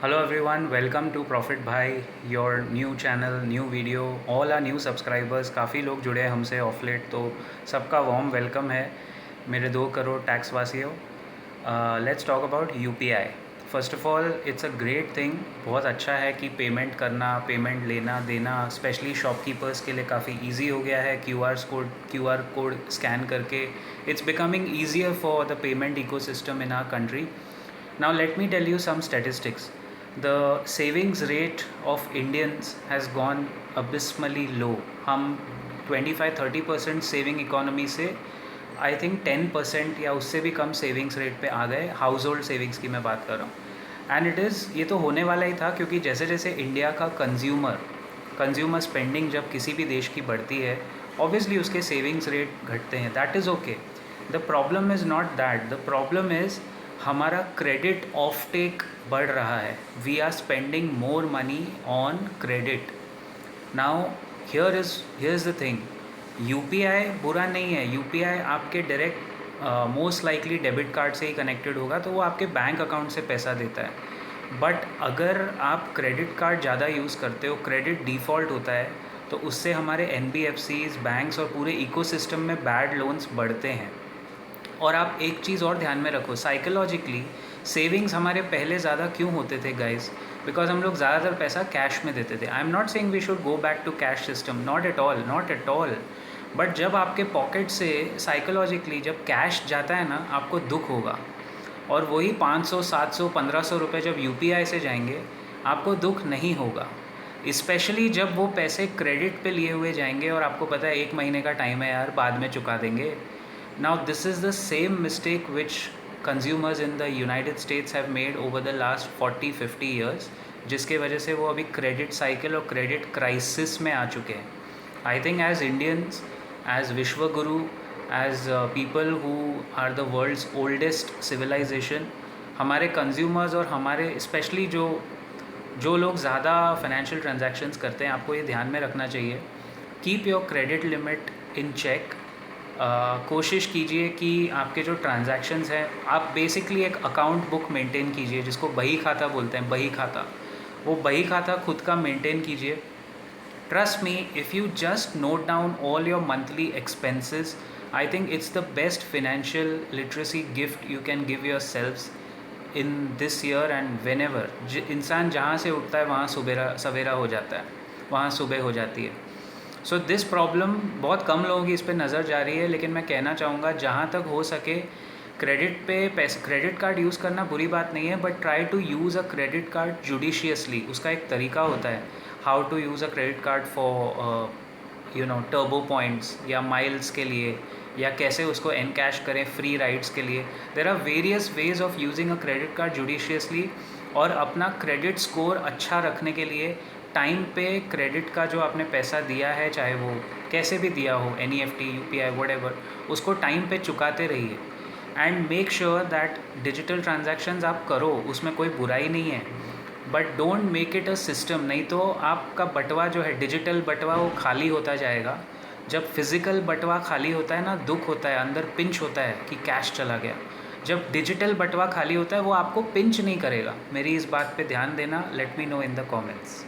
Hello everyone, welcome to Profit Bhai, your new channel, new video, all our new subscribers. काफ़ी लोग जुड़े हैं हमसे ऑफ लेट, तो सबका वार्म वेलकम है मेरे 2 करोड़ टैक्स वासियों। Let's talk about UPI. First of all it's a great thing, बहुत अच्छा है कि पेमेंट करना, पेमेंट लेना देना, स्पेशली शॉपकीपर्स के लिए काफ़ी इजी हो गया है। क्यूआर कोड स्कैन करके it's becoming easier for the payment ecosystem in our country. Now let me tell you some statistics. The savings rate of Indians has gone abysmally low. हम 25-30% saving economy से I think 10% या उससे भी कम savings rate पे आ गए। House hold savings की मैं बात कर रहा हूँ। एंड ये तो होने वाला ही था, क्योंकि जैसे जैसे इंडिया का कंज्यूमर स्पेंडिंग जब किसी भी देश की बढ़ती है, ऑब्वियसली उसके सेविंग्स रेट घटते हैं। That is okay. The problem is not that, the problem is हमारा क्रेडिट ऑफ टेक बढ़ रहा है। We are spending more money on credit. Now here is the thing, UPI बुरा नहीं है। यूपीआई आपके direct most likely debit card से ही कनेक्टेड होगा, तो वो आपके बैंक अकाउंट से पैसा देता है। बट अगर आप क्रेडिट कार्ड ज़्यादा यूज़ करते हो, क्रेडिट डिफ़ॉल्ट होता है, तो उससे हमारे एनबीएफसीज, बैंक्स और पूरे इकोसिस्टम में बैड लोन्स बढ़ते हैं। और आप एक चीज़ और ध्यान में रखो, साइकोलॉजिकली सेविंग्स हमारे पहले ज़्यादा क्यों होते थे गाइस? बिकॉज हम लोग ज़्यादातर पैसा कैश में देते थे। I am not saying we should go back to cash system, not at all, not at all. But जब आपके पॉकेट से साइकोलॉजिकली जब कैश जाता है ना, आपको दुख होगा। और वही 500, 700, 1500 रुपये जब यूपीआई से जाएंगे, आपको दुख नहीं होगा। इस्पेशली जब वो पैसे क्रेडिट पे लिए हुए जाएंगे और आपको पता है 1 महीने का टाइम है यार, बाद में चुका देंगे। Now this is the same mistake which consumers in the United States have made over the last 40-50 years, जिसके वजह से वो अभी क्रेडिट साइकिल और क्रेडिट क्राइसिस में आ चुके हैं। I think as Indians, as Vishwaguru, as people who are the world's oldest civilization, हमारे कंज्यूमर्स और हमारे स्पेशली जो लोग ज़्यादा फाइनेंशियल ट्रांजैक्शंस करते हैं, आपको ये ध्यान में रखना चाहिए, keep your credit limit in check. कोशिश कीजिए कि आपके जो ट्रांजैक्शंस हैं, आप बेसिकली एक अकाउंट बुक मेंटेन कीजिए, जिसको बही खाता बोलते हैं, बही खाता। वो बही खाता खुद का मेंटेन कीजिए। Trust me, if you just note down all your monthly expenses, I think it's the best financial literacy gift you can give your self in this year and when ever. इंसान जहाँ से उठता है वहाँ सवेरा हो जाता है, वहाँ सुबह हो जाती है। सो दिस प्रॉब्लम बहुत कम लोगों की इस पर नज़र जा रही है, लेकिन मैं कहना चाहूँगा जहाँ तक हो सके क्रेडिट कार्ड यूज़ करना बुरी बात नहीं है, but try to use a credit card judiciously. उसका एक तरीका होता है, how to use a credit card for turbo points या माइल्स के लिए, या कैसे उसको एनकैश करें फ्री राइड्स के लिए। There are various ways of using a credit card judiciously. और अपना क्रेडिट स्कोर अच्छा रखने के लिए टाइम पे क्रेडिट का जो आपने पैसा दिया है, चाहे वो कैसे भी दिया हो, एनईएफटी, यूपीआई, व्हाटएवर, उसको टाइम पे चुकाते रहिए। And make sure that digital transactions आप करो, उसमें कोई बुराई नहीं है, but don't make it a system. नहीं तो आपका बटवा जो है, डिजिटल बटवा, वो खाली होता जाएगा। जब फिज़िकल बटवा खाली होता है ना, दुख होता है, अंदर पिंच होता है कि कैश चला गया। जब डिजिटल बटवा खाली होता है, वो आपको पिंच नहीं करेगा। मेरी इस बात पे ध्यान देना। Let me know in the comments.